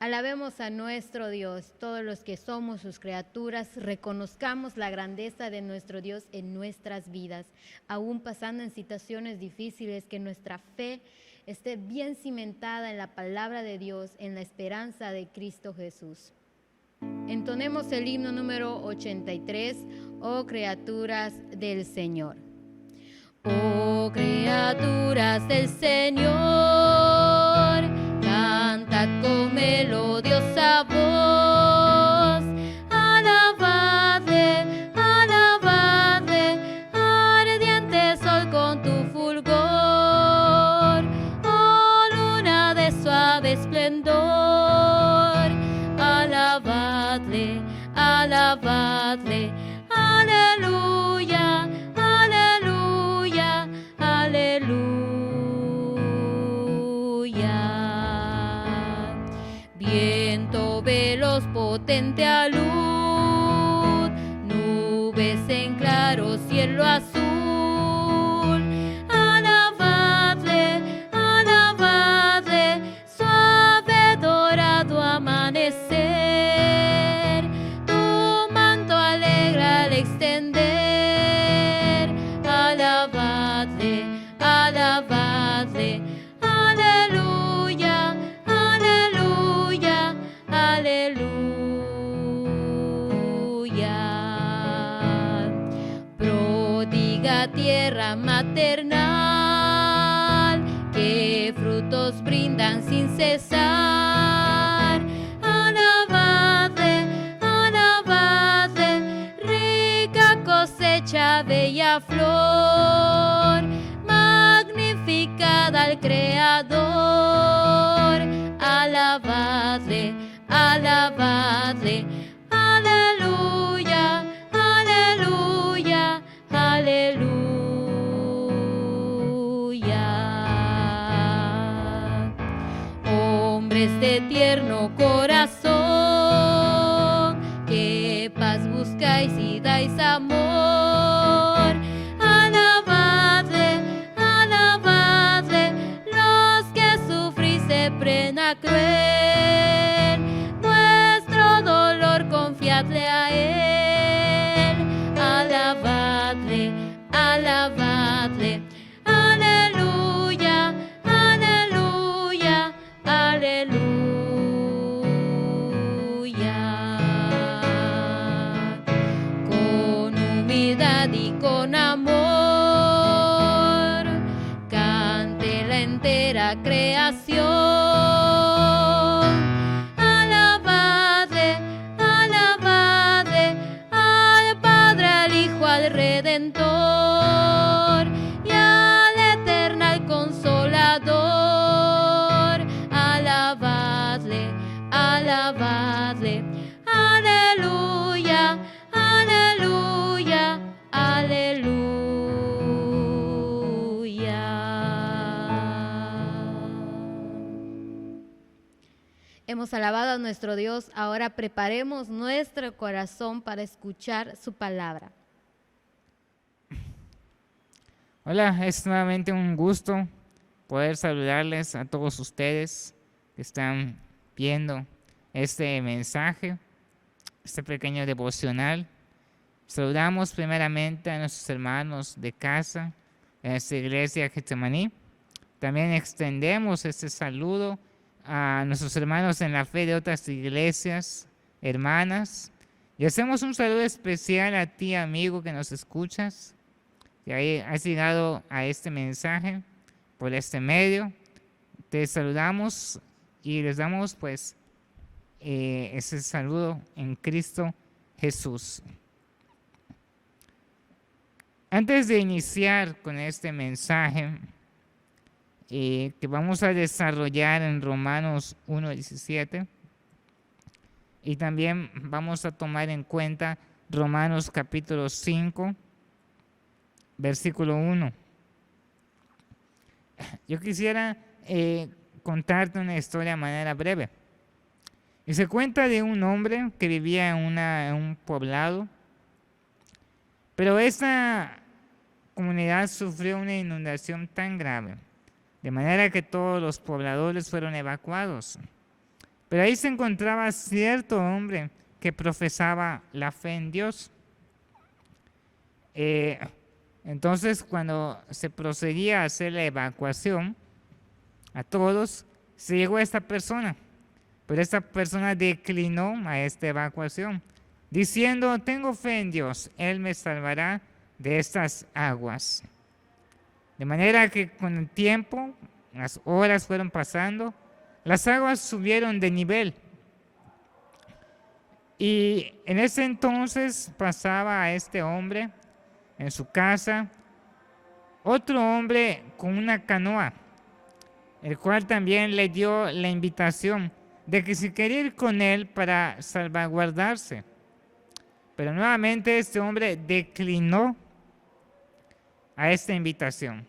Alabemos a nuestro Dios, todos los que somos sus criaturas, reconozcamos la grandeza de nuestro Dios en nuestras vidas, aún pasando en situaciones difíciles, que nuestra fe esté bien cimentada en la palabra de Dios, en la esperanza de Cristo Jesús. Entonemos el himno número 83, oh criaturas del Señor. Oh criaturas del Señor, cantad con melodiosa voz, alabadle, alabadle, ardiente sol con tu fulgor, oh luna de suave esplendor, alabadle, alabadle, aleluya, aleluya, aleluya. Viento veloz, potente alud, nubes en claro cielo azul, alabadle, alabadle, suave dorado amanecer, tu manto alegra al extender, alabadle, alabadle, aleluya, aleluya, aleluya. Pródiga tierra maternal, que frutos brindan sin cesar, alabadle, alabadle, rica cosecha, bella flor, magnificada al Creador, alabadle, alabadle, aleluya, aleluya, aleluya. Hombres de tierno corazón, que paz buscáis y dais amor, alabadle, alabadle, los que sufrís de pena cruel, vuestro dolor confiadle a él, alabadle, alabadle, aleluya, aleluya, aleluya. Con humildad y con amor, cante la entera creación, alabadle, alabadle, al Padre, al Hijo, al Redentor y al Eternal Consolador, alabadle, alabadle, aleluya, aleluya, aleluya. Hemos alabado a nuestro Dios, ahora preparemos nuestro corazón para escuchar su palabra. Hola, es nuevamente un gusto poder saludarles a todos ustedes que están viendo este mensaje, este pequeño devocional. Saludamos primeramente a nuestros hermanos de casa, en esta iglesia Getsemaní. También extendemos este saludo a nuestros hermanos en la fe de otras iglesias, hermanas. Y hacemos un saludo especial a ti, amigo, que nos escuchas, que has llegado a este mensaje por este medio. Te saludamos y les damos pues ese saludo en Cristo Jesús. Antes de iniciar con este mensaje que vamos a desarrollar en Romanos 1:17, y también vamos a tomar en cuenta Romanos capítulo 5, versículo 1. Yo quisiera contarte una historia de manera breve. Y se cuenta de un hombre que vivía en un poblado, pero esta comunidad sufrió una inundación tan grave, de manera que todos los pobladores fueron evacuados. Pero ahí se encontraba cierto hombre que profesaba la fe en Dios. Entonces, cuando se procedía a hacer la evacuación a todos, se llegó a esta persona, pero esta persona declinó a esta evacuación, diciendo: tengo fe en Dios, Él me salvará de estas aguas. De manera que con el tiempo, las horas fueron pasando, las aguas subieron de nivel. Y en ese entonces pasaba a este hombre en su casa otro hombre con una canoa, el cual también le dio la invitación de que si quería ir con él para salvaguardarse. Pero nuevamente este hombre declinó a esta invitación.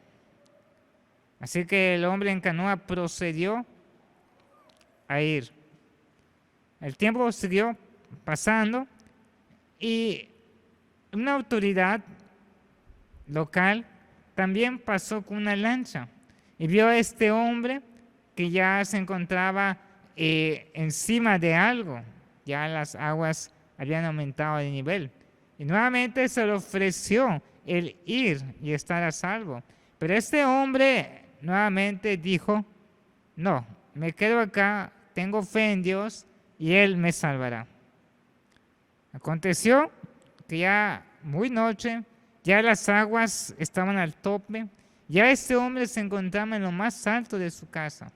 Así que el hombre en canoa procedió a ir. El tiempo siguió pasando y una autoridad local también pasó con una lancha y vio a este hombre que ya se encontraba encima de algo. Ya las aguas habían aumentado de nivel. Y nuevamente se le ofreció el ir y estar a salvo. Pero este hombre nuevamente dijo: no, me quedo acá, tengo fe en Dios y Él me salvará. Aconteció que ya muy noche, ya las aguas estaban al tope, ya este hombre se encontraba en lo más alto de su casa.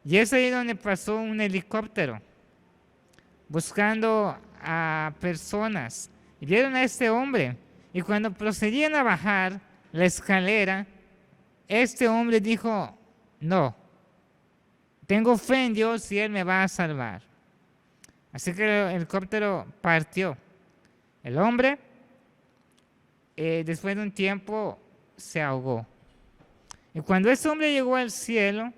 Y es ahí donde pasó un helicóptero buscando a personas. Y vieron a este hombre. Y cuando procedían a bajar la escalera, este hombre dijo: no, tengo fe en Dios y Él me va a salvar. Así que el helicóptero partió. El hombre, después de un tiempo, se ahogó. Y cuando ese hombre llegó al cielo,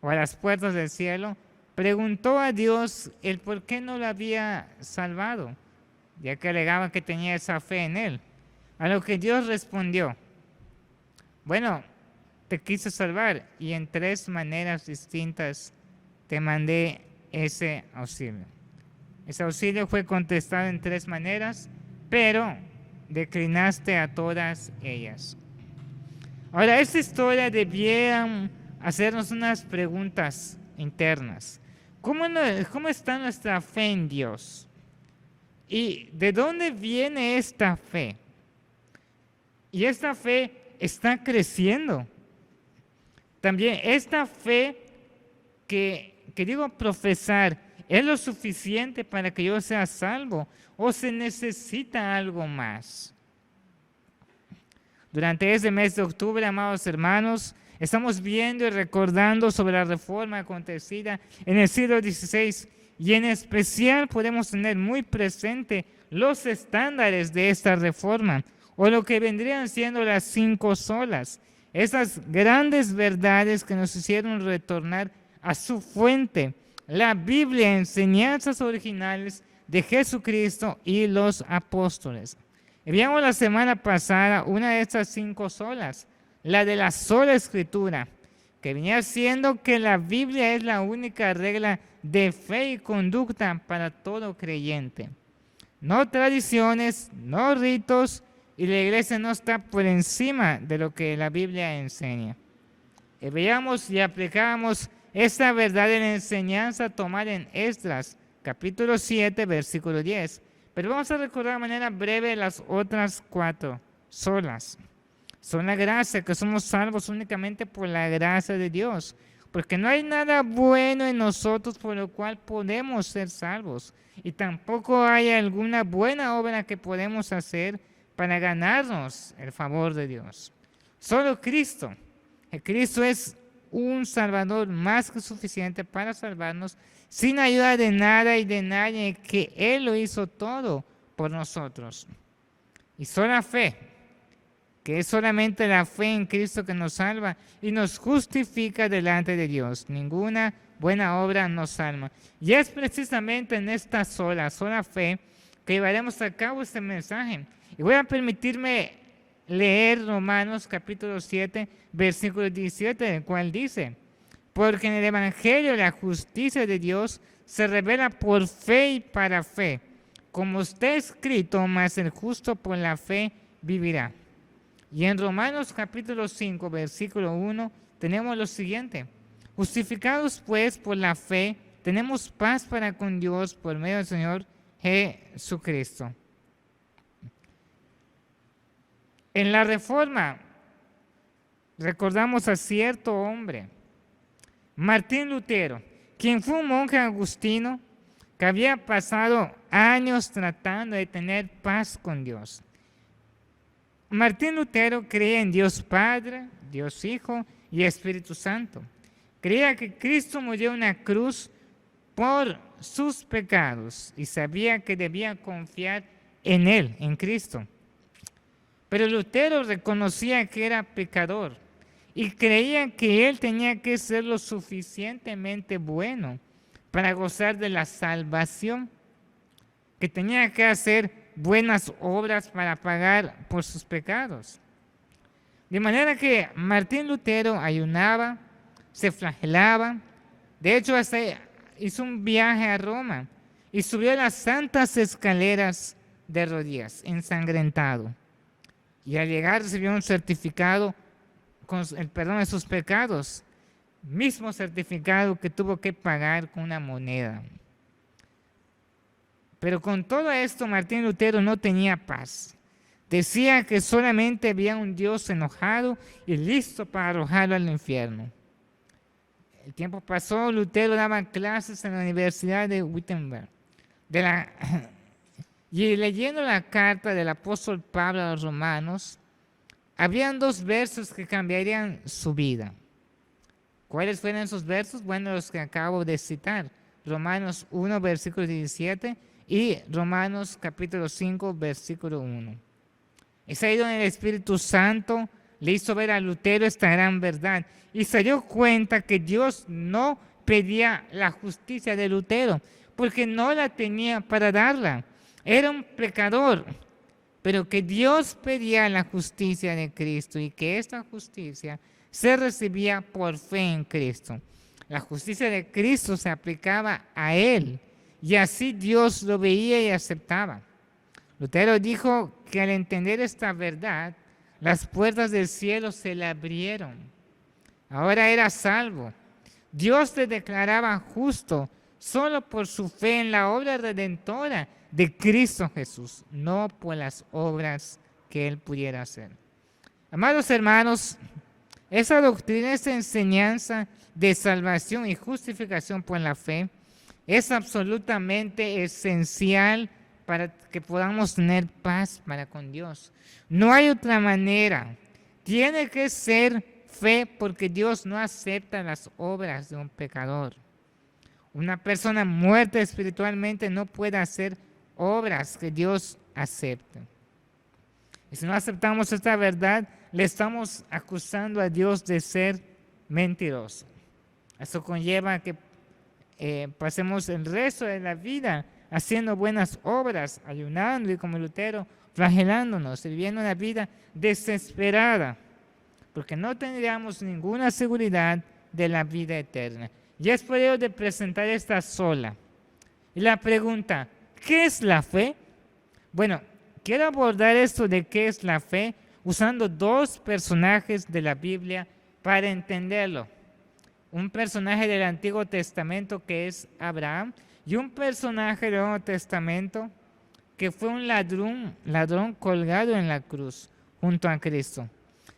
o a las puertas del cielo, preguntó a Dios el por qué no lo había salvado, ya que alegaba que tenía esa fe en Él. A lo que Dios respondió: bueno, te quise salvar y en 3 maneras distintas te mandé ese auxilio. Ese auxilio fue contestado en 3 maneras, pero declinaste a todas ellas. Ahora, esta historia debiera hacernos unas preguntas internas. ¿Cómo está nuestra fe en Dios? ¿Y de dónde viene esta fe? Y esta fe está creciendo. También esta fe que digo profesar, ¿es lo suficiente para que yo sea salvo o se necesita algo más? Durante este mes de octubre, amados hermanos, estamos viendo y recordando sobre la reforma acontecida en el siglo XVI y en especial podemos tener muy presente los estándares de esta reforma o lo que vendrían siendo las 5 solas, esas grandes verdades que nos hicieron retornar a su fuente, la Biblia, enseñanzas originales de Jesucristo y los apóstoles. Y veamos la semana pasada una de estas 5 solas, la de la sola escritura, que venía siendo que la Biblia es la única regla de fe y conducta para todo creyente. No tradiciones, no ritos, y la iglesia no está por encima de lo que la Biblia enseña. Y veamos y aplicamos esta verdadera enseñanza tomada en Esdras, capítulo 7, versículo 10. Pero vamos a recordar de manera breve las otras 4 solas. Son la gracia, que somos salvos únicamente por la gracia de Dios, porque no hay nada bueno en nosotros por lo cual podemos ser salvos, y tampoco hay alguna buena obra que podemos hacer para ganarnos el favor de Dios. Solo Cristo. Cristo es un Salvador más que suficiente para salvarnos, sin ayuda de nada y de nadie, que Él lo hizo todo por nosotros. Y sola fe, que es solamente la fe en Cristo que nos salva y nos justifica delante de Dios. Ninguna buena obra nos salva. Y es precisamente en esta sola fe que llevaremos a cabo este mensaje. Y voy a permitirme leer Romanos capítulo 7, versículo 17, el cual dice: porque en el Evangelio la justicia de Dios se revela por fe y para fe, como está escrito, mas el justo por la fe vivirá. Y en Romanos capítulo 5, versículo 1, tenemos lo siguiente: justificados pues por la fe, tenemos paz para con Dios por medio del Señor Jesucristo. En la Reforma recordamos a cierto hombre, Martín Lutero, quien fue un monje agustino que había pasado años tratando de tener paz con Dios. Martín Lutero creía en Dios Padre, Dios Hijo y Espíritu Santo. Creía que Cristo murió en una cruz por sus pecados y sabía que debía confiar en Él, en Cristo. Pero Lutero reconocía que era pecador y creía que él tenía que ser lo suficientemente bueno para gozar de la salvación, que tenía que hacer buenas obras para pagar por sus pecados. De manera que Martín Lutero ayunaba, se flagelaba, de hecho hasta hizo un viaje a Roma y subió las santas escaleras de rodillas, ensangrentado. Y al llegar recibió un certificado con el perdón de sus pecados, mismo certificado que tuvo que pagar con una moneda. Pero con todo esto Martín Lutero no tenía paz. Decía que solamente había un Dios enojado y listo para arrojarlo al infierno. El tiempo pasó, Lutero daba clases en la Universidad de Wittenberg. Y leyendo la carta del apóstol Pablo a los romanos, habían 2 versos que cambiarían su vida. ¿Cuáles fueron esos versos? Bueno, los que acabo de citar. Romanos 1, versículo 17 y Romanos capítulo 5, versículo 1. Es ahí donde el Espíritu Santo le hizo ver a Lutero esta gran verdad y se dio cuenta que Dios no pedía la justicia de Lutero porque no la tenía para darla. Era un pecador, pero que Dios pedía la justicia de Cristo y que esta justicia se recibía por fe en Cristo. La justicia de Cristo se aplicaba a él y así Dios lo veía y aceptaba. Lutero dijo que al entender esta verdad, las puertas del cielo se le abrieron. Ahora era salvo. Dios le declaraba justo solo por su fe en la obra redentora de Cristo Jesús, no por las obras que él pudiera hacer. Amados hermanos, esa doctrina, esa enseñanza de salvación y justificación por la fe es absolutamente esencial para que podamos tener paz para con Dios. No hay otra manera. Tiene que ser fe porque Dios no acepta las obras de un pecador. Una persona muerta espiritualmente no puede hacer obras que Dios acepta. Y si no aceptamos esta verdad, le estamos acusando a Dios de ser mentiroso. Eso conlleva que pasemos el resto de la vida haciendo buenas obras, ayunando y como Lutero, flagelándonos, viviendo una vida desesperada, porque no tendríamos ninguna seguridad de la vida eterna. Y es por ello de presentar esta sola. Y la pregunta, ¿qué es la fe? Bueno, quiero abordar esto de qué es la fe usando 2 personajes de la Biblia para entenderlo. Un personaje del Antiguo Testamento que es Abraham y un personaje del Nuevo Testamento que fue un ladrón colgado en la cruz junto a Cristo.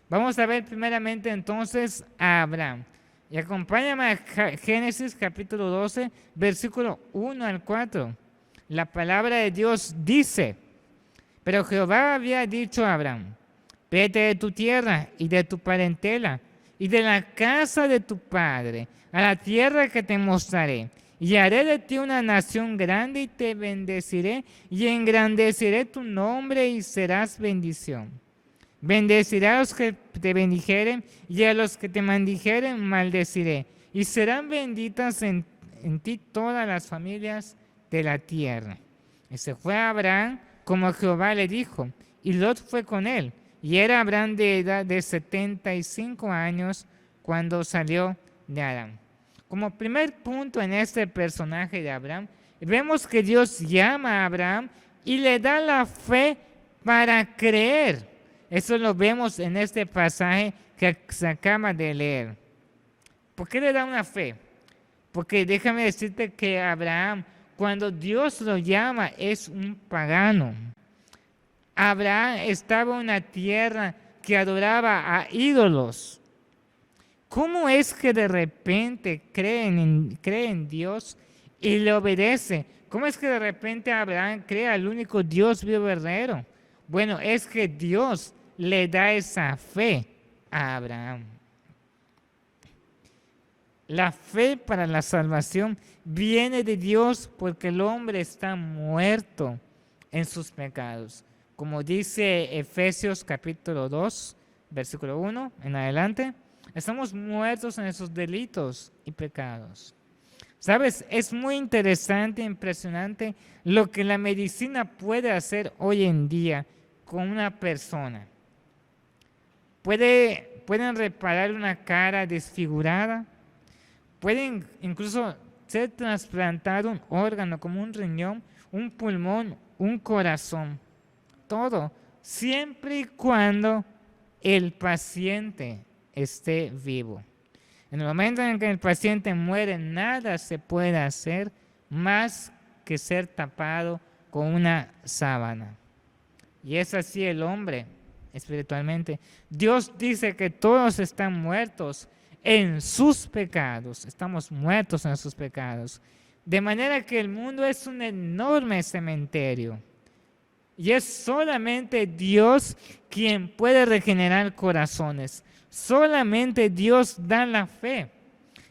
Vamos a ver primeramente entonces a Abraham. Y acompáñame a Génesis capítulo 12, versículo 1 al 4. La palabra de Dios dice: pero Jehová había dicho a Abraham: vete de tu tierra y de tu parentela y de la casa de tu padre a la tierra que te mostraré, y haré de ti una nación grande y te bendeciré y engrandeceré tu nombre y serás bendición. Bendeciré a los que te bendijeren y a los que te maldijeren maldeciré, y serán benditas en ti todas las familias de la tierra. Y se fue a Abraham como Jehová le dijo, y Lot fue con él, y era Abraham de edad de 75 años cuando salió de Harán. Como primer punto en este personaje de Abraham, vemos que Dios llama a Abraham y le da la fe para creer. Eso lo vemos en este pasaje que se acaba de leer. ¿Por qué le da una fe? Porque déjame decirte que Abraham, cuando Dios lo llama, es un pagano. Abraham estaba en una tierra que adoraba a ídolos. ¿Cómo es que de repente cree en Dios y le obedece? ¿Cómo es que de repente Abraham cree al único Dios vivo verdadero? Bueno, es que Dios le da esa fe a Abraham. La fe para la salvación viene de Dios porque el hombre está muerto en sus pecados. Como dice Efesios capítulo 2, versículo 1 en adelante, estamos muertos en esos delitos y pecados. ¿Sabes? Es muy interesante e impresionante lo que la medicina puede hacer hoy en día con una persona. Pueden reparar una cara desfigurada, pueden incluso ser trasplantado un órgano como un riñón, un pulmón, un corazón. Todo, siempre y cuando el paciente esté vivo. En el momento en que el paciente muere, nada se puede hacer más que ser tapado con una sábana. Y es así el hombre espiritualmente. Dios dice que todos están muertos en sus pecados. Estamos muertos en sus pecados. De manera que el mundo es un enorme cementerio. Y es solamente Dios quien puede regenerar corazones. Solamente Dios da la fe.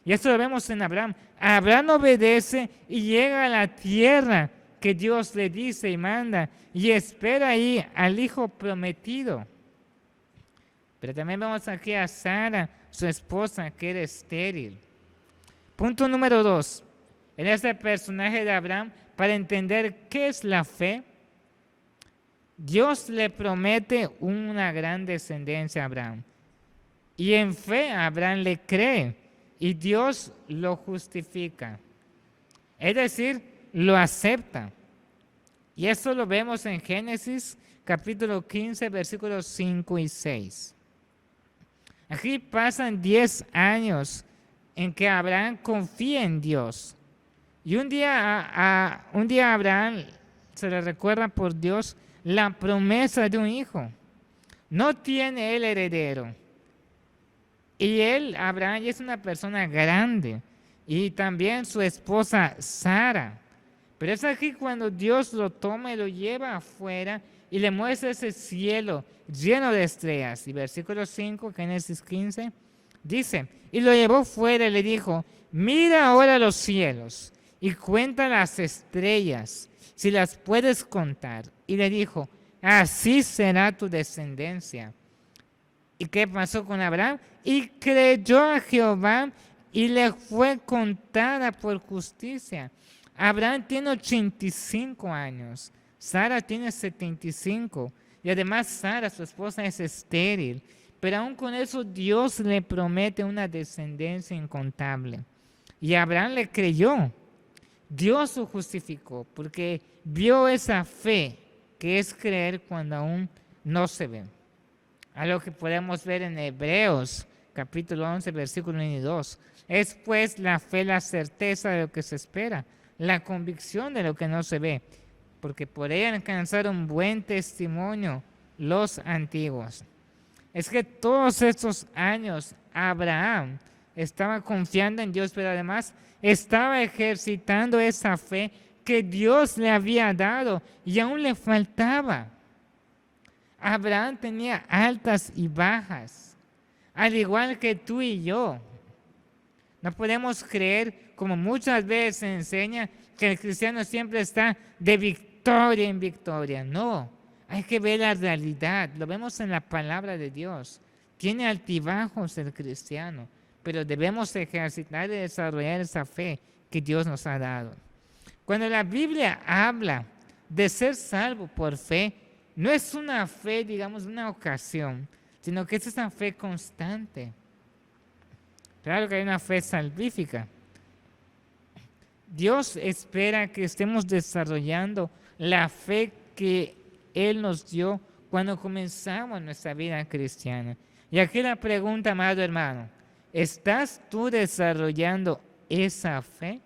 Y esto lo vemos en Abraham. Abraham obedece y llega a la tierra que Dios le dice y manda. Y espera ahí al hijo prometido. Pero también vemos aquí a Sara, su esposa, que era estéril. Punto número 2. En este personaje de Abraham, para entender qué es la fe, Dios le promete una gran descendencia a Abraham. Y en fe Abraham le cree y Dios lo justifica. Es decir, lo acepta. Y eso lo vemos en Génesis capítulo 15, versículos 5 y 6. Aquí pasan 10 años en que Abraham confía en Dios. Y un día a Abraham se le recuerda por Dios la promesa de un hijo. No tiene él heredero. Y Abraham, es una persona grande. Y también su esposa Sara. Pero es aquí cuando Dios lo toma y lo lleva afuera y le muestra ese cielo lleno de estrellas. Y versículo 5, Génesis 15, dice, y lo llevó fuera y le dijo, mira ahora los cielos y cuenta las estrellas, si las puedes contar. Y le dijo, así será tu descendencia. ¿Y qué pasó con Abraham? Y creyó a Jehová y le fue contada por justicia. Abraham tiene 85 años, Sara tiene 75 y además Sara, su esposa, es estéril. Pero aún con eso Dios le promete una descendencia incontable. Y Abraham le creyó. Dios lo justificó porque vio esa fe que es creer cuando aún no se ve. Algo que podemos ver en Hebreos capítulo 11, versículo 1 y 2. Es pues la fe la certeza de lo que se espera, la convicción de lo que no se ve, porque por ella alcanzaron buen testimonio los antiguos. Es que todos estos años Abraham estaba confiando en Dios, pero además estaba ejercitando esa fe que Dios le había dado y aún le faltaba. Abraham tenía altas y bajas, al igual que tú y yo. No podemos creer, como muchas veces se enseña, que el cristiano siempre está de victoria en victoria. No, hay que ver la realidad. Lo vemos en la palabra de Dios. Tiene altibajos el cristiano, pero debemos ejercitar y desarrollar esa fe que Dios nos ha dado. Cuando la Biblia habla de ser salvo por fe, no es una fe, digamos, una ocasión, sino que es una fe constante. Claro que hay una fe salvífica, Dios espera que estemos desarrollando la fe que Él nos dio cuando comenzamos nuestra vida cristiana. Y aquí la pregunta, amado hermano, ¿estás tú desarrollando esa fe?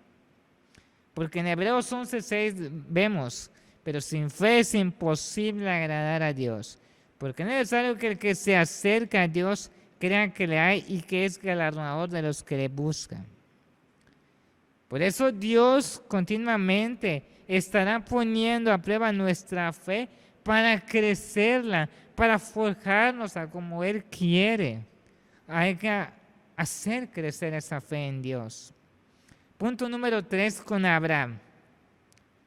Porque en Hebreos 11:6 vemos, pero sin fe es imposible agradar a Dios, porque es necesario que el que se acerca a Dios crea que le hay y que es galardonador de los que le buscan. Por eso Dios continuamente estará poniendo a prueba nuestra fe para crecerla, para forjarnos a como Él quiere. Hay que hacer crecer esa fe en Dios. Punto número 3 con Abraham.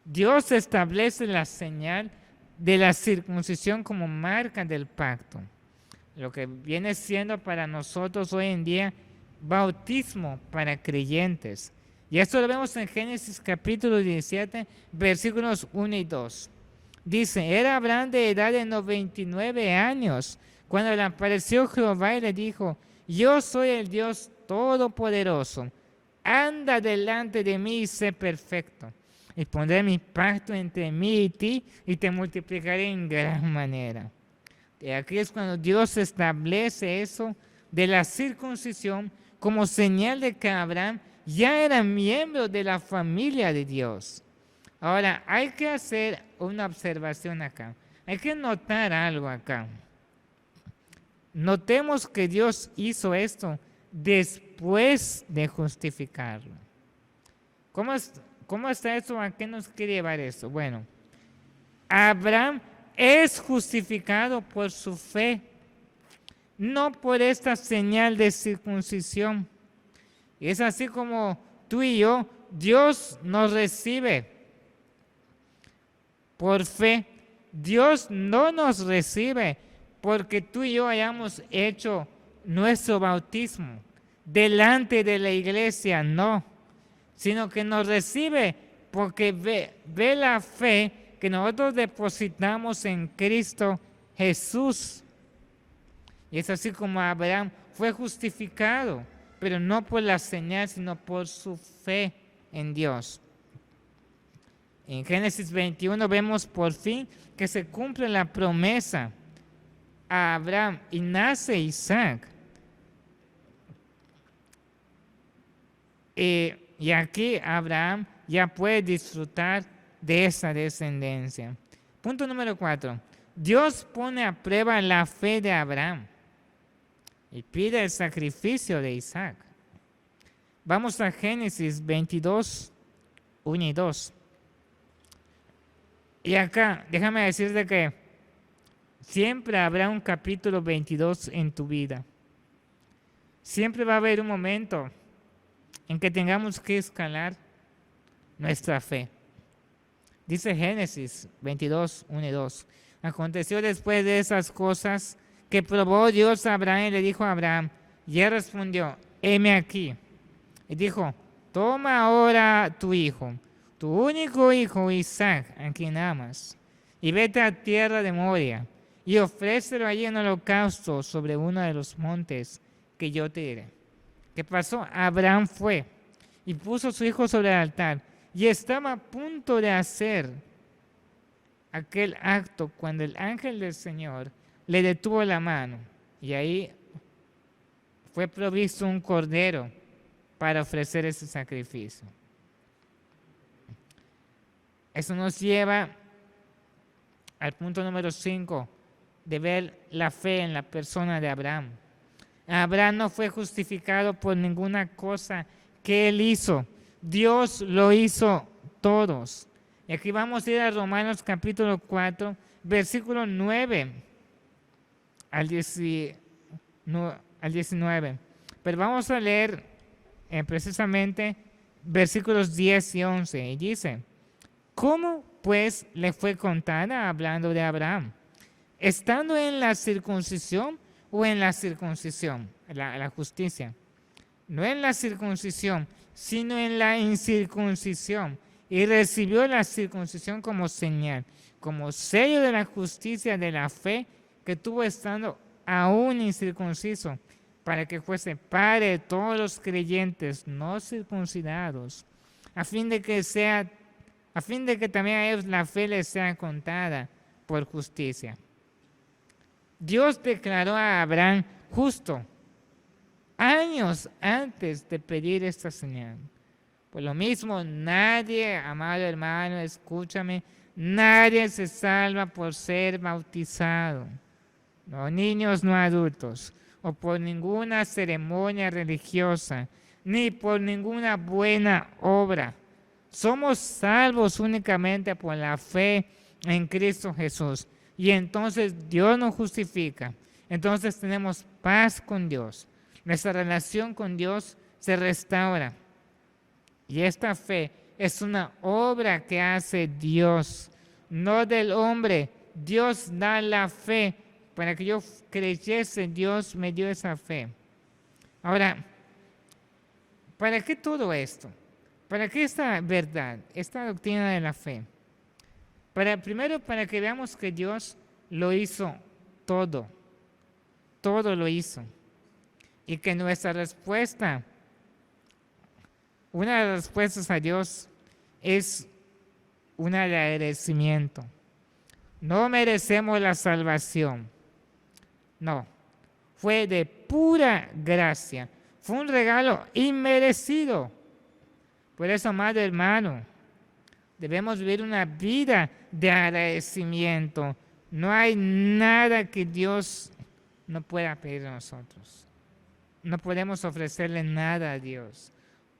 Dios establece la señal de la circuncisión como marca del pacto. Lo que viene siendo para nosotros hoy en día bautismo para creyentes. Y esto lo vemos en Génesis capítulo 17, versículos 1 y 2. Dice, era Abraham de edad de 99 años, cuando le apareció Jehová y le dijo, yo soy el Dios Todopoderoso, anda delante de mí y sé perfecto, y pondré mi pacto entre mí y ti, y te multiplicaré en gran manera. Y aquí es cuando Dios establece eso de la circuncisión como señal de que Abraham ya era miembro de la familia de Dios. Ahora, hay que hacer una observación acá. Hay que notar algo acá. Notemos que Dios hizo esto después de justificarlo. ¿Cómo está esto? ¿A qué nos quiere llevar esto? Bueno, Abraham es justificado por su fe, no por esta señal de circuncisión. Y es así como tú y yo, Dios nos recibe por fe. Dios no nos recibe porque tú y yo hayamos hecho nuestro bautismo delante de la iglesia, no, sino que nos recibe porque ve la fe que nosotros depositamos en Cristo Jesús. Y es así como Abraham fue justificado, pero no por la señal, sino por su fe en Dios. En Génesis 21 vemos por fin que se cumple la promesa a Abraham y nace Isaac. Y aquí Abraham ya puede disfrutar de esa descendencia. Punto número 4. Dios pone a prueba la fe de Abraham y pide el sacrificio de Isaac. Vamos a Génesis 22, 1 y 2. Y acá, déjame decirte que siempre habrá un capítulo 22 en tu vida. Siempre va a haber un momento en que tengamos que escalar nuestra fe. Dice Génesis 22, 1 y 2. Aconteció después de esas cosas que probó Dios a Abraham y le dijo a Abraham, y él respondió, heme aquí. Y dijo, toma ahora tu hijo, tu único hijo Isaac, a quien amas, y vete a tierra de Moria, y ofrécelo allí en holocausto sobre uno de los montes que yo te diré. ¿Qué pasó? Abraham fue y puso a su hijo sobre el altar, y estaba a punto de hacer aquel acto cuando el ángel del Señor le detuvo la mano, y ahí fue provisto un cordero para ofrecer ese sacrificio. Eso nos lleva al punto número 5 de ver la fe en la persona de Abraham. Abraham no fue justificado por ninguna cosa que él hizo. Dios lo hizo todos. Y aquí vamos a ir a Romanos capítulo 4, versículo 9 al 19. Pero vamos a leer precisamente versículos 10 y 11. Y dice, ¿cómo pues le fue contada hablando de Abraham? ¿Estando en la circuncisión o en la circuncisión? La justicia. No en la circuncisión, sino en la incircuncisión. Y recibió la circuncisión como señal, como sello de la justicia de la fe que tuvo estando aún incircunciso, para que fuese padre de todos los creyentes no circuncidados, a fin de que también a ellos la fe les sea contada por justicia. Dios declaró a Abraham justo años antes de pedir esta señal. Por lo mismo, nadie, amado hermano, escúchame, nadie se salva por ser bautizado, no niños, no adultos, o por ninguna ceremonia religiosa, ni por ninguna buena obra. Somos salvos únicamente por la fe en Cristo Jesús. Y entonces Dios nos justifica. Entonces tenemos paz con Dios. Nuestra relación con Dios se restaura. Y esta fe es una obra que hace Dios, no del hombre. Dios da la fe. Para que yo creyese, Dios me dio esa fe. Ahora, ¿para qué todo esto? ¿Para qué esta verdad, esta doctrina de la fe? Primero, para que veamos que Dios lo hizo todo. Todo lo hizo. Y que nuestra respuesta, una de las respuestas a Dios es una de agradecimiento. No merecemos la salvación. No. Fue de pura gracia. Fue un regalo inmerecido. Por eso, amado hermano, debemos vivir una vida de agradecimiento. No hay nada que Dios no pueda pedir a nosotros. No podemos ofrecerle nada a Dios.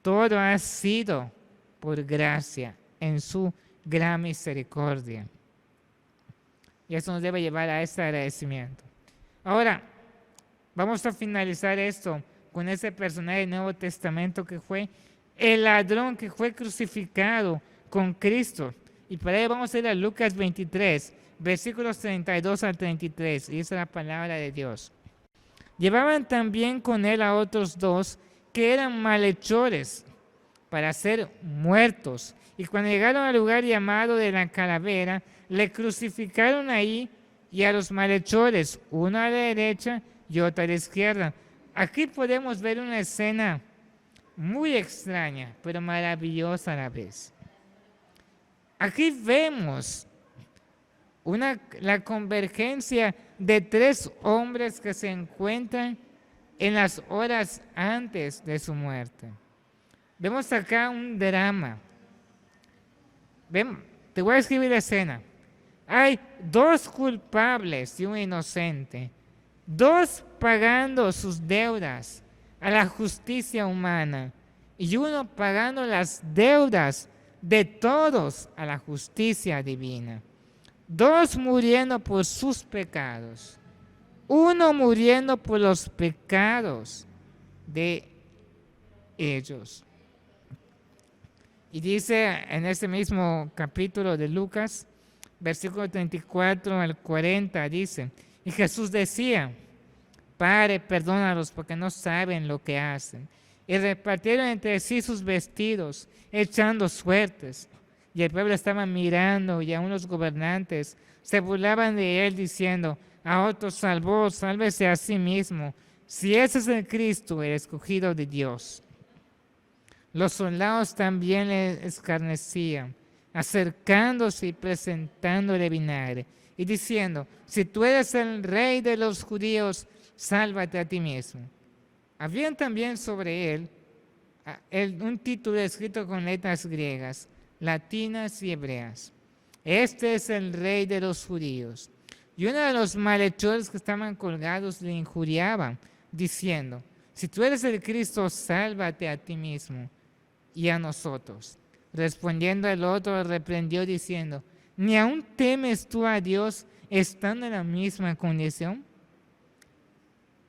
Todo ha sido por gracia, en su gran misericordia. Y eso nos debe llevar a este agradecimiento. Ahora, vamos a finalizar esto con ese personaje del Nuevo Testamento que fue el ladrón que fue crucificado con Cristo. Y para ello vamos a ir a Lucas 23, versículos 32 al 33. Y esa es la palabra de Dios. Llevaban también con él a otros dos que eran malhechores para ser muertos. Y cuando llegaron al lugar llamado de la calavera, le crucificaron ahí y a los malhechores, uno a la derecha y otro a la izquierda. Aquí podemos ver una escena muy extraña, pero maravillosa a la vez. Aquí vemos la convergencia de tres hombres que se encuentran en las horas antes de su muerte. Vemos acá un drama. Te voy a escribir la escena. Hay dos culpables y un inocente, dos pagando sus deudas a la justicia humana y uno pagando las deudas de todos a la justicia divina. Dos muriendo por sus pecados, uno muriendo por los pecados de ellos. Y dice en este mismo capítulo de Lucas, versículo 34 al 40, dice, y Jesús decía, Padre, perdónalos porque no saben lo que hacen. Y repartieron entre sí sus vestidos, echando suertes. Y el pueblo estaba mirando, y aun los gobernantes se burlaban de él, diciendo, a otros salvó, sálvese a sí mismo, si ese es el Cristo, el escogido de Dios. Los soldados también le escarnecían, acercándose y presentándole vinagre, y diciendo, si tú eres el rey de los judíos, sálvate a ti mismo. Habían también sobre él un título escrito con letras griegas, latinas y hebreas. Este es el rey de los judíos. Y uno de los malhechores que estaban colgados le injuriaban, diciendo, si tú eres el Cristo, sálvate a ti mismo y a nosotros. Respondiendo el otro, reprendió diciendo, ¿ni aún temes tú a Dios estando en la misma condición?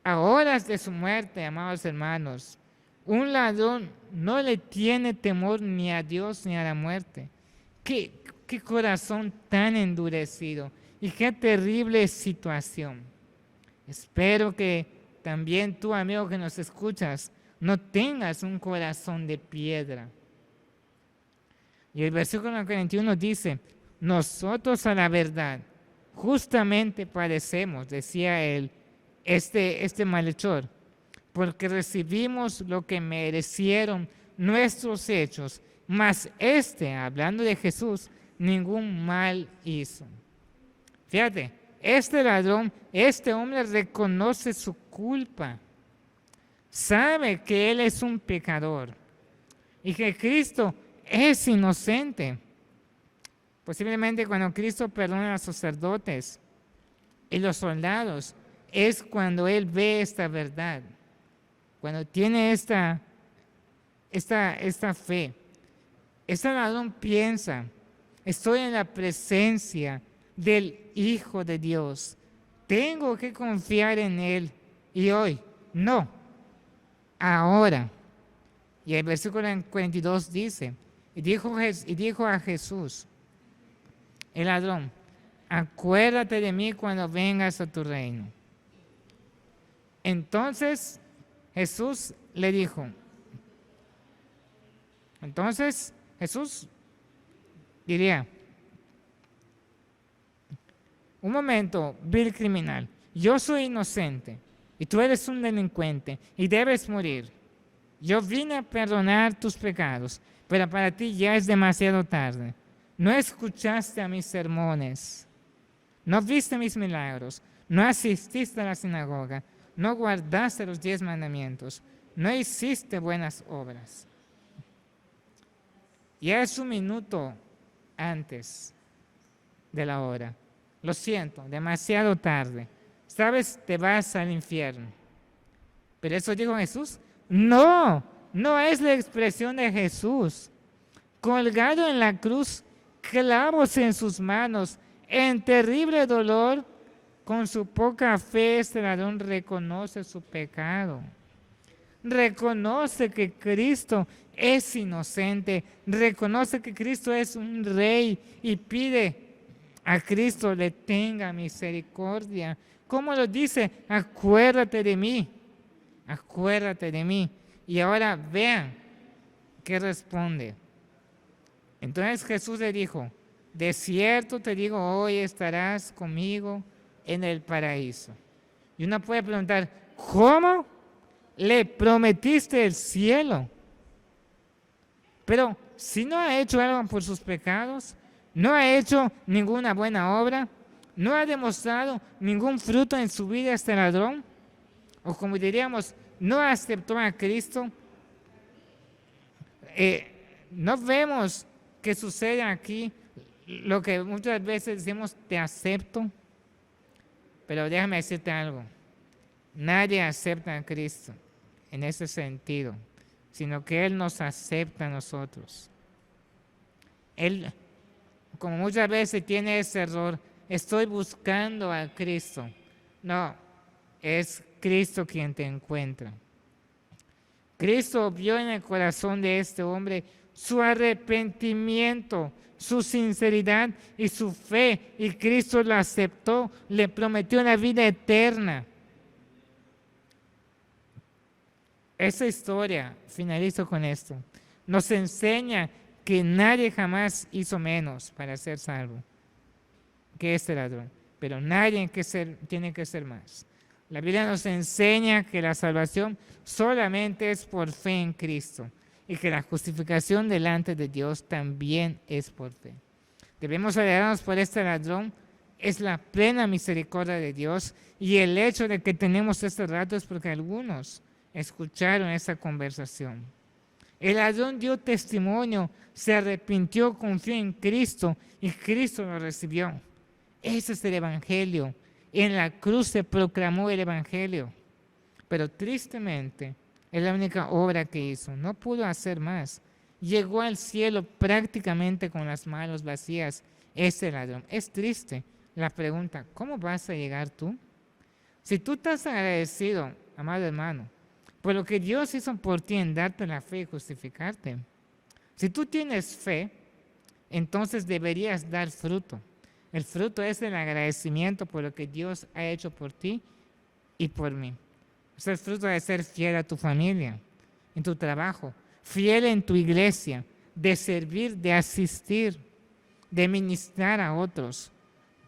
A horas de su muerte, amados hermanos, un ladrón no le tiene temor ni a Dios ni a la muerte. Qué corazón tan endurecido y qué terrible situación. Espero que también tú, amigo que nos escuchas, no tengas un corazón de piedra. Y el versículo 41 dice, nosotros a la verdad justamente padecemos, decía él, este malhechor, porque recibimos lo que merecieron nuestros hechos, mas hablando de Jesús, ningún mal hizo. Fíjate, este ladrón, este hombre reconoce su culpa, sabe que él es un pecador y que Cristo es inocente. Posiblemente cuando Cristo perdona a los sacerdotes y los soldados, es cuando él ve esta verdad, cuando tiene esta fe. Este ladrón piensa, estoy en la presencia del Hijo de Dios, tengo que confiar en Él, y hoy, no, ahora. Y el versículo 42 dice, y dijo a Jesús, el ladrón, acuérdate de mí cuando vengas a tu reino. Entonces Jesús le dijo, Jesús diría, un momento, vil criminal, yo soy inocente y tú eres un delincuente y debes morir. Yo vine a perdonar tus pecados, pero para ti ya es demasiado tarde. No escuchaste a mis sermones, no viste mis milagros, no asististe a la sinagoga, no guardaste los 10 mandamientos, no hiciste buenas obras. Ya es un minuto antes de la hora. Lo siento, demasiado tarde. Sabes, te vas al infierno. ¿Pero eso dijo Jesús? No, no es la expresión de Jesús. Colgado en la cruz, clavos en sus manos, en terrible dolor, con su poca fe este ladrón reconoce su pecado. Reconoce que Cristo es inocente, reconoce que Cristo es un rey y pide a Cristo le tenga misericordia. ¿Cómo lo dice? Acuérdate de mí, acuérdate de mí. Y ahora vean qué responde. Entonces Jesús le dijo, de cierto te digo, hoy estarás conmigo en el paraíso. Y uno puede preguntar, ¿cómo le prometiste el cielo? Pero si no ha hecho algo por sus pecados, no ha hecho ninguna buena obra, no ha demostrado ningún fruto en su vida este ladrón, o como diríamos, no aceptó a Cristo, no vemos que sucede aquí lo que muchas veces decimos, te acepto, pero déjame decirte algo, nadie acepta a Cristo en ese sentido, sino que Él nos acepta a nosotros. Él, como muchas veces tiene ese error, estoy buscando a Cristo. No, es Cristo quien te encuentra. Cristo vio en el corazón de este hombre su arrepentimiento, su sinceridad y su fe, y Cristo lo aceptó, le prometió la vida eterna. Esa historia, finalizo con esto, nos enseña que nadie jamás hizo menos para ser salvo que este ladrón, pero nadie tiene que ser más. La Biblia nos enseña que la salvación solamente es por fe en Cristo y que la justificación delante de Dios también es por fe. Debemos alegrarnos por este ladrón, es la plena misericordia de Dios, y el hecho de que tenemos este rato es porque algunos escucharon esa conversación. El ladrón dio testimonio, se arrepintió, confió en Cristo y Cristo lo recibió. Ese es el Evangelio. En la cruz se proclamó el Evangelio, pero tristemente es la única obra que hizo. No pudo hacer más. Llegó al cielo prácticamente con las manos vacías. Ese ladrón. Es triste la pregunta, ¿cómo vas a llegar tú? Si tú estás agradecido, amado hermano, por lo que Dios hizo por ti en darte la fe y justificarte, si tú tienes fe, entonces deberías dar fruto. El fruto es el agradecimiento por lo que Dios ha hecho por ti y por mí. Es el fruto de ser fiel a tu familia, en tu trabajo, fiel en tu iglesia, de servir, de asistir, de ministrar a otros.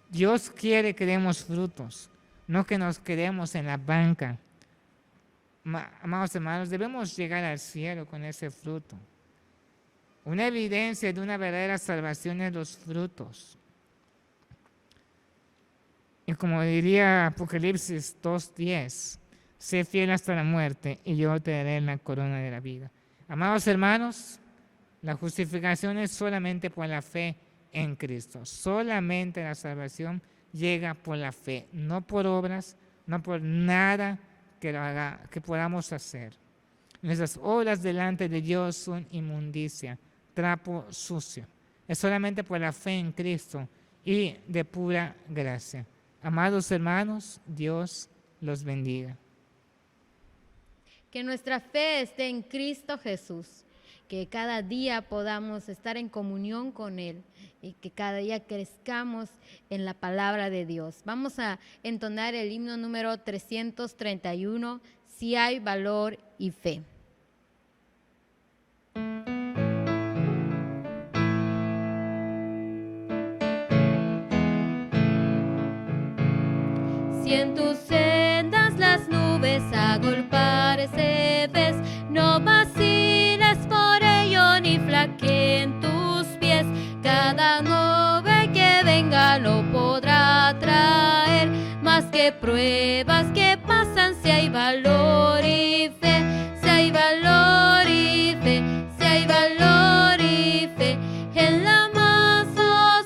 Dios quiere que demos frutos, no que nos quedemos en la banca. Amados hermanos, debemos llegar al cielo con ese fruto. Una evidencia de una verdadera salvación es los frutos. Y como diría Apocalipsis 2:10, sé fiel hasta la muerte y yo te daré la corona de la vida. Amados hermanos, la justificación es solamente por la fe en Cristo. Solamente la salvación llega por la fe, no por obras, no por nada que podamos hacer. Nuestras obras delante de Dios son inmundicia, trapo sucio. Es solamente por la fe en Cristo y de pura gracia. Amados hermanos, Dios los bendiga. Que nuestra fe esté en Cristo Jesús, que cada día podamos estar en comunión con Él y que cada día crezcamos en la palabra de Dios. Vamos a entonar el himno número 331, Si hay valor y fe. Si en tus sendas las nubes agolparse ves, no vaciles por ello ni flaqueen tus pies. Cada nube que venga lo podrá traer, más que pruebas que pasan, si hay valor y fe, si hay valor y fe, si hay valor y fe. En la más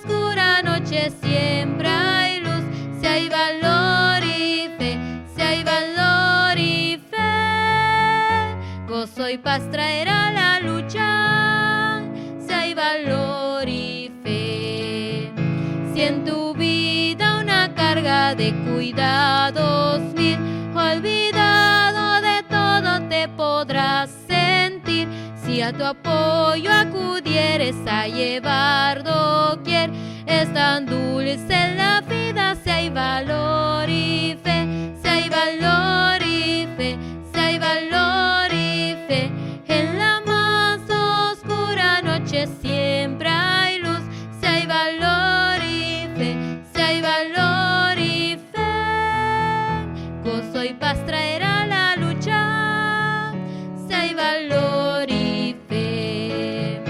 oscura noche siempre hay luz, si hay valor y fe, si hay valor y fe. Gozo y paz traerá la lucha, si hay valor y fe. Si en tu vida una carga de cuidados mil, olvidado de todo te podrás sentir. Si a tu apoyo acudieres a llevar doquier, es tan dulce la vida, si hay valor y fe, si hay valor y fe, si hay valor y fe. En la más oscura noche siempre hay luz, si hay valor y fe, si hay valor y fe. Gozo y paz traerá la lucha, si hay valor y fe.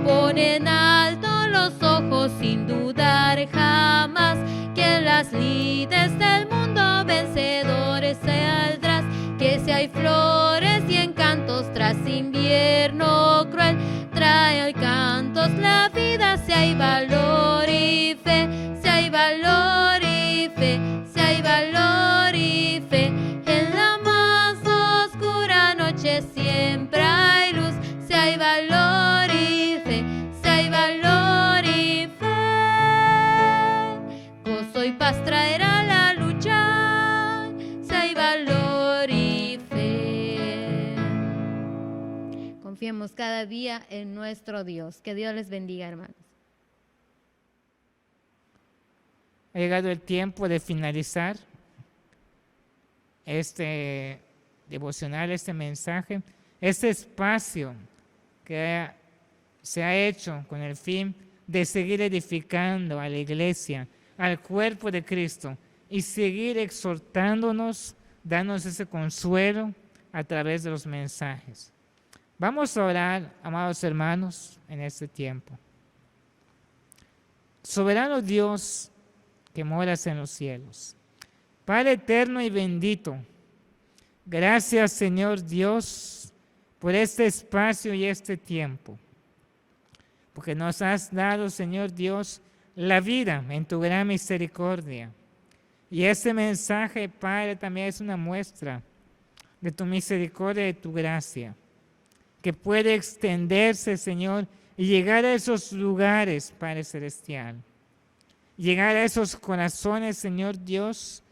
Pon en alto los ojos sin dudar jamás, que en las lides del mundo vencedores saldrás. Que si hay flores y encantos tras invierno cruel, trae cantos la vida, si hay valor y fe, si hay valor y fe, si hay valor y fe. En la más oscura noche siempre hay luz, si hay valor y fe, si hay valor y fe. Gozo y paz traerá la lucha, si hay valor y fe. Confiemos cada día en nuestro Dios. Que Dios les bendiga, hermanos. Ha llegado el tiempo de finalizar este devocional, este mensaje, este espacio que se ha hecho con el fin de seguir edificando a la iglesia, al cuerpo de Cristo y seguir exhortándonos, dándonos ese consuelo a través de los mensajes. Vamos a orar, amados hermanos, en este tiempo. Soberano Dios que moras en los cielos, Padre eterno y bendito, gracias Señor Dios por este espacio y este tiempo, porque nos has dado, Señor Dios, la vida en tu gran misericordia. Y este mensaje, Padre, también es una muestra de tu misericordia y de tu gracia, que puede extenderse, Señor, y llegar a esos lugares, Padre Celestial. Llegar a esos corazones, Señor Dios,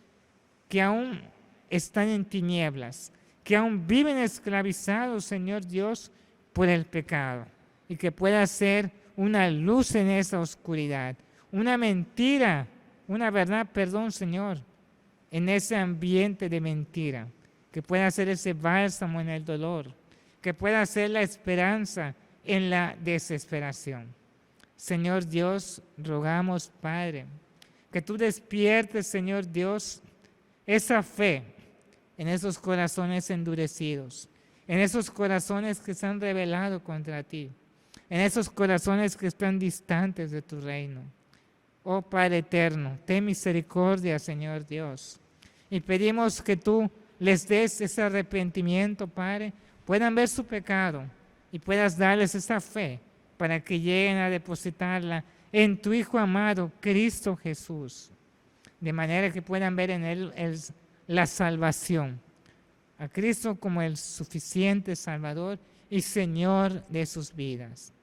que aún están en tinieblas, que aún viven esclavizados, Señor Dios, por el pecado, y que pueda ser una luz en esa oscuridad, una mentira, una verdad, perdón, Señor, en ese ambiente de mentira, que pueda ser ese bálsamo en el dolor, que pueda ser la esperanza en la desesperación. Señor Dios, rogamos, Padre, que tú despiertes, Señor Dios, esa fe en esos corazones endurecidos, en esos corazones que se han rebelado contra ti. en esos corazones que están distantes de tu reino. Oh Padre eterno, ten misericordia, Señor Dios. Y pedimos que tú les des ese arrepentimiento, Padre, puedan ver su pecado y puedas darles esa fe para que lleguen a depositarla en tu Hijo amado, Cristo Jesús, de manera que puedan ver en Él la salvación, a Cristo como el suficiente Salvador y Señor de sus vidas.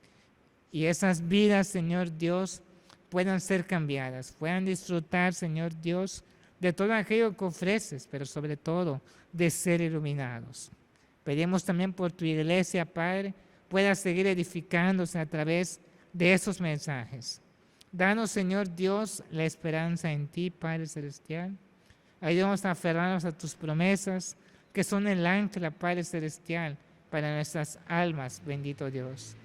Y esas vidas, Señor Dios, puedan ser cambiadas, puedan disfrutar, Señor Dios, de todo aquello que ofreces, pero sobre todo de ser iluminados. Pedimos también por tu iglesia, Padre, pueda seguir edificándose a través de esos mensajes. Danos, Señor Dios, la esperanza en ti, Padre Celestial. Ayúdanos a aferrarnos a tus promesas, que son el ancla, Padre Celestial, para nuestras almas, bendito Dios.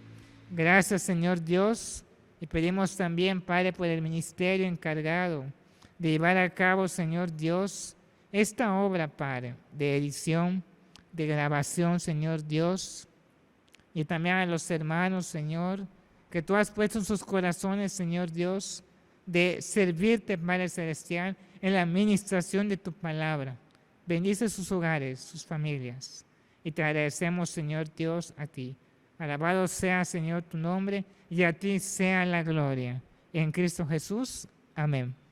Gracias, Señor Dios, y pedimos también, Padre, por el ministerio encargado de llevar a cabo, Señor Dios, esta obra, Padre, de edición, de grabación, Señor Dios, y también a los hermanos, Señor, que tú has puesto en sus corazones, Señor Dios, de servirte, Padre Celestial, en la administración de tu palabra. Bendice sus hogares, sus familias, y te agradecemos, Señor Dios, a ti. Alabado sea, Señor, tu nombre, y a ti sea la gloria. En Cristo Jesús. Amén.